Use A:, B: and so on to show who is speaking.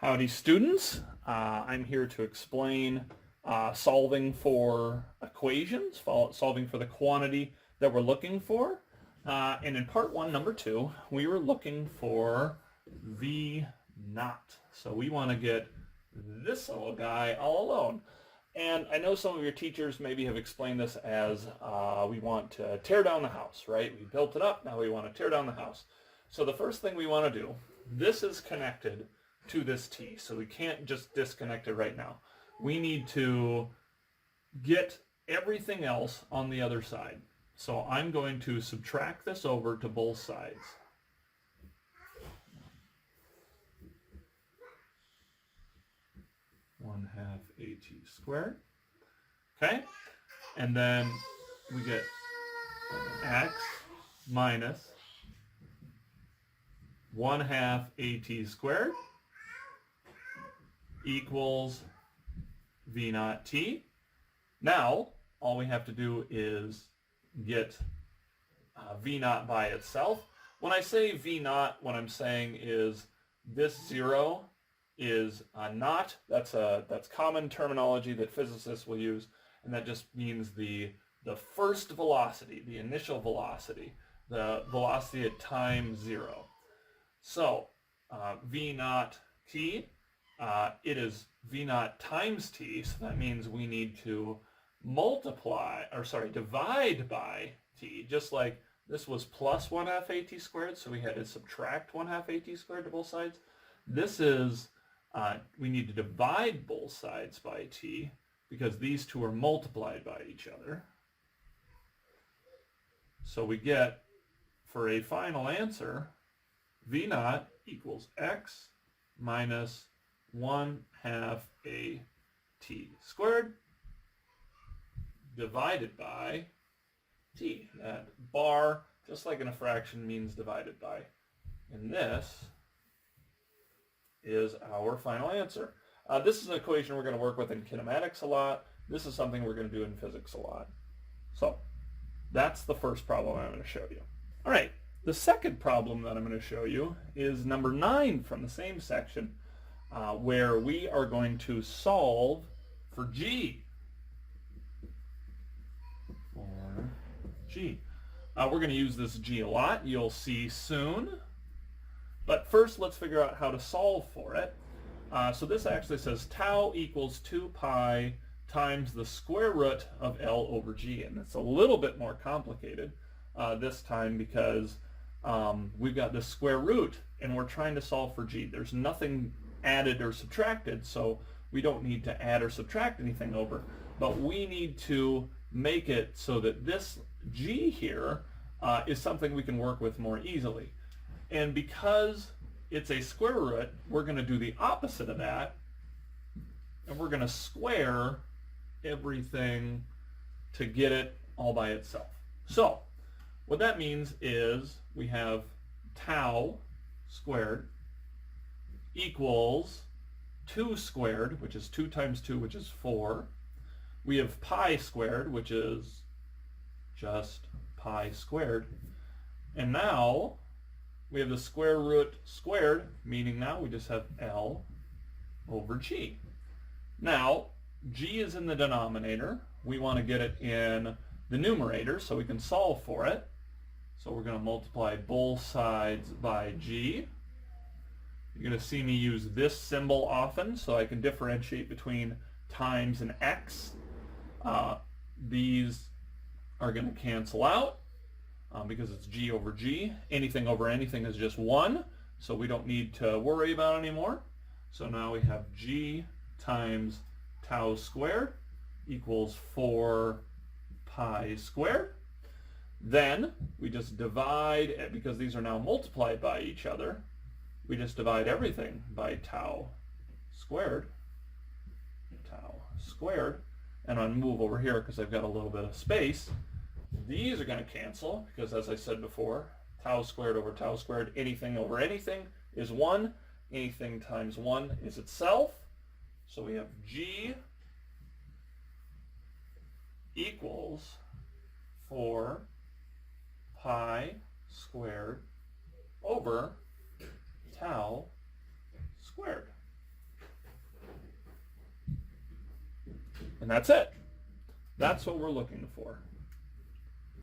A: Howdy students, I'm here to explain solving for equations, solving for the quantity that we're looking for. And in part 1, number 2, we were looking for V naught. So we want to get this little guy all alone. And I know some of your teachers maybe have explained this as we want to tear down the house, right? We built it up, now we want to tear down the house. So the first thing we want to do, this is connected to this t, so we can't just disconnect it right now. We need to get everything else on the other side. So I'm going to subtract this over to both sides. One half at squared. Okay, and then we get x minus 1/2 at squared equals V naught t. Now, all we have to do is get V naught by itself. When I say V naught, what I'm saying is this 0 is naught. That's common terminology that physicists will use, and that just means the first velocity, the initial velocity, the velocity at time 0. So V naught t, it is V naught times t, so that means we need to divide by t, just like this was plus 1/2 at squared, so we had to subtract 1/2 at squared to both sides. This is, we need to divide both sides by t, because these two are multiplied by each other. So we get, for a final answer, V naught equals x minus 1/2 at squared divided by t. That bar, just like in a fraction, means divided by. And this is our final answer. This is an equation we're going to work with in kinematics a lot. This is something we're going to do in physics a lot. So that's the first problem I'm going to show you. All right, the second problem that I'm going to show you is number 9 from the same section, where we are going to solve for g. We're going to use this g a lot. You'll see soon. But first, let's figure out how to solve for it. So this actually says tau equals 2 pi times the square root of L over g. And it's a little bit more complicated this time because we've got this square root and we're trying to solve for g. There's nothing added or subtracted, so we don't need to add or subtract anything over. But we need to make it so that this g here is something we can work with more easily. And because it's a square root, we're going to do the opposite of that, and we're going to square everything to get it all by itself. So what that means is we have tau squared equals 2 squared, which is 2 times 2, which is 4. We have pi squared, which is just pi squared. And now we have the square root squared, meaning now we just have L over g. Now, g is in the denominator. We want to get it in the numerator so we can solve for it. So we're going to multiply both sides by g. You're going to see me use this symbol often so I can differentiate between times and x. These are going to cancel out because it's g over g. Anything over anything is just 1, so we don't need to worry about it anymore. So now we have g times tau squared equals 4 pi squared. Then we just divide, because these are now multiplied by each other, we just divide everything by tau squared. And I'm going to move over here because I've got a little bit of space. These are going to cancel because, as I said before, tau squared over tau squared, anything over anything is 1. Anything times 1 is itself. So we have g equals 4 pi squared over tau squared. And that's it. That's what we're looking for.